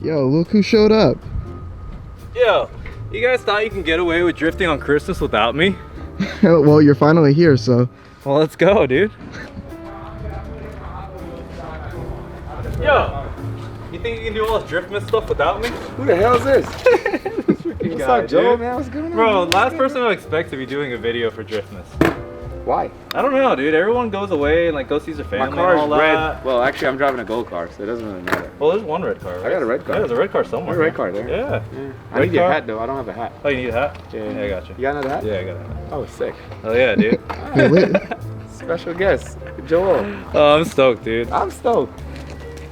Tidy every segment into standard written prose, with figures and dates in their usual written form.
Yo, look who showed up. Yo, you guys thought you can get away with drifting on Christmas without me? Well, you're finally here, so. Well, let's go, dude. Yo, you think you can do all this Driftmas stuff without me? Who the hell is this? What's up, Joe, man? What's going on? Bro, last person I expect to be doing a video for Driftmas. Why? I don't know, dude. Everyone goes away and like goes sees their family. My car and is all red. that. Well, actually, I'm driving a gold car, so it doesn't really matter. Well, there's one red car, right? I got a red car. Yeah, there's a red car somewhere. There's a red car there. Yeah. I need your hat, though. I don't have a hat. Oh, you need a hat? Yeah, I got you. You got another hat? Yeah, I got a hat. Oh, sick. Oh yeah, dude. Hey, wait. Special guest, Joel. Oh, I'm stoked, dude. I'm stoked.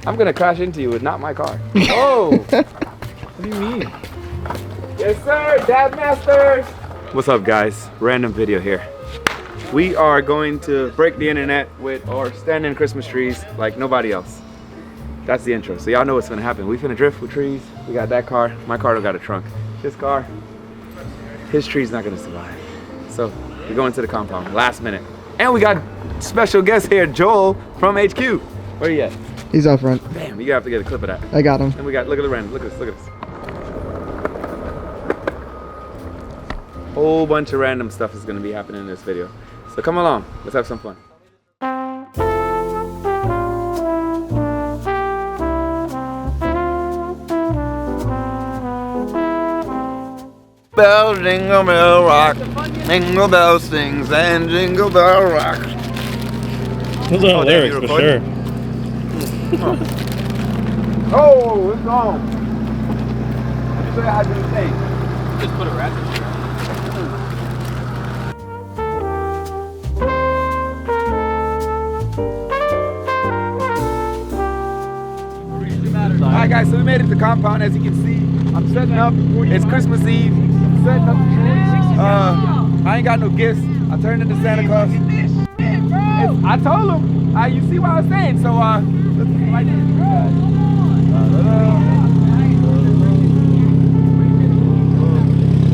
I'm gonna crash into you with not my car. Oh! What do you mean? Yes, sir, Dad Masters! What's up, guys? Random video here. We are going to break the internet with our stand-in Christmas trees like nobody else. That's the intro, so y'all know what's gonna happen. We finna drift with trees. We got that car. My car don't got a trunk. His car, his tree's not gonna survive. So we go into the compound, last minute. And we got special guest here, Joel from HQ. Where you at? He's out front. Damn, you have to get a clip of that. I got him. And we got, look at the random, look at this, look at this. Whole bunch of random stuff is gonna be happening in this video. So come along, let's have some fun. Bells, jingle bell rock, jingle bell sings and jingle bell rock. Those are lyrics for sure. Oh, it's on. Let me show you how to do the thing. Just put a ratchet. Alright guys, so we made it to the compound. As you can see, I'm setting up. It's Christmas Eve. I'm setting up the tree. I ain't got no gifts. I turned into Santa Claus. I told him. You see what I was saying. So let's light this.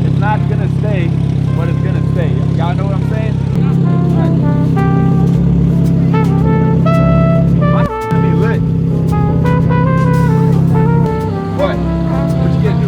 It's not gonna stay, but it's gonna stay. Y'all know what I'm saying? My gonna be lit. What? What you getting?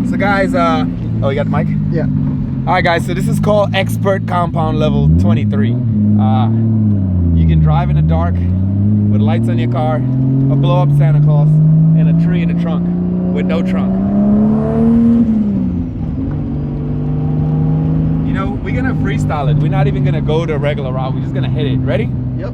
So guys, oh, you got the mic? Yeah. All right guys, so this is called expert compound level 23. You can drive in the dark with lights on your car, a blow up Santa Claus, and a tree in the trunk with no trunk. You know, we're gonna freestyle it. We're not even gonna go the regular route. We're just gonna hit it. Ready? Yep.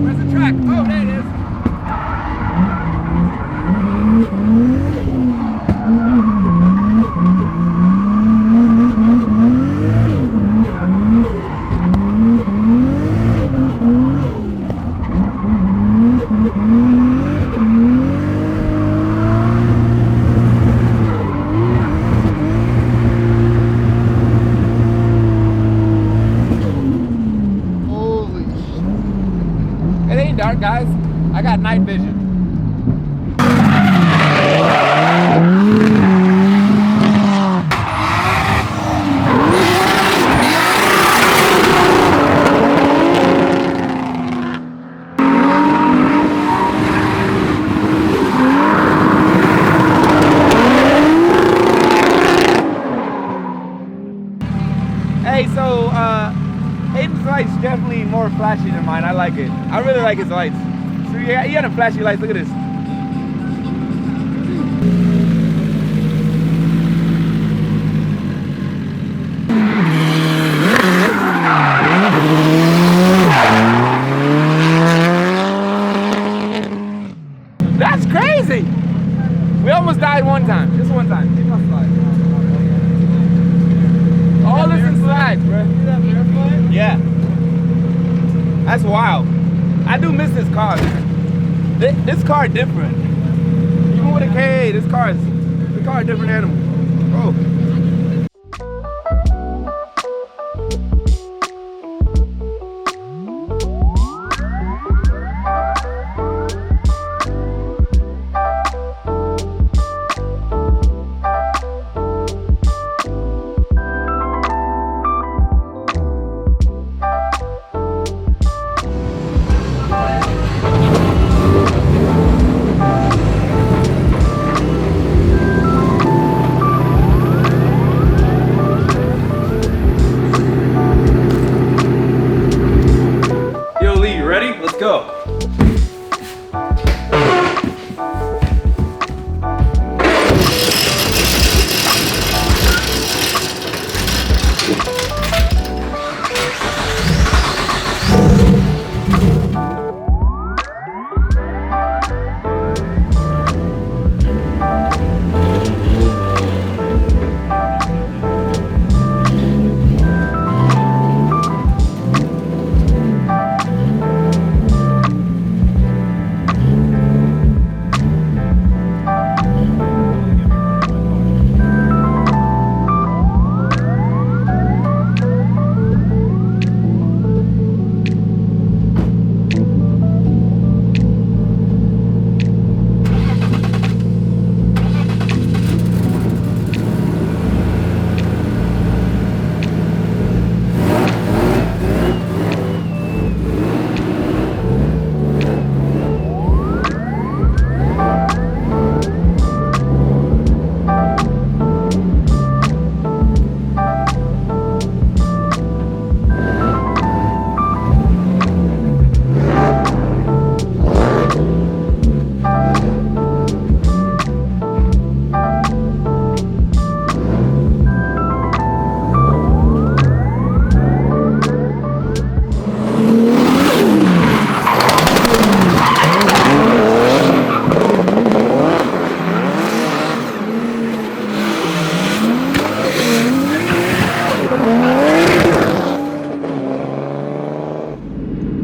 Where's the track? Oh, there it is. Holy shit. It ain't dark, guys. I got night vision. Hey, so Hayden's lights definitely more flashy than mine. I like it. I really like his lights. So he had a flashy lights. Look at this. That's crazy. We almost died one time. Just one time. All this in slides, bro. Yeah. That's wild. I do miss this car. This car different. Even with a K, this car is a different animal. Oh. Yo, Lee, you ready? Let's go.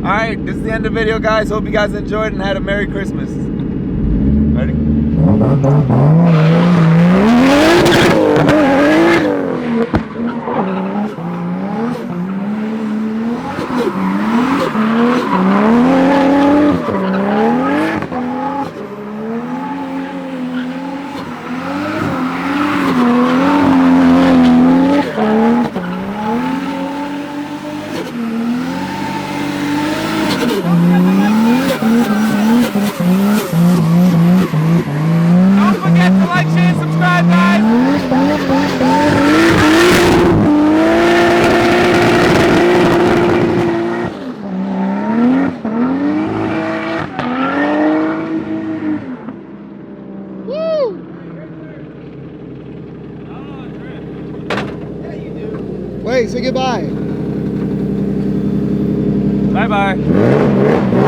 Alright, this is the end of the video, guys. Hope you guys enjoyed and had a Merry Christmas. Ready? Wait, say goodbye. Bye-bye.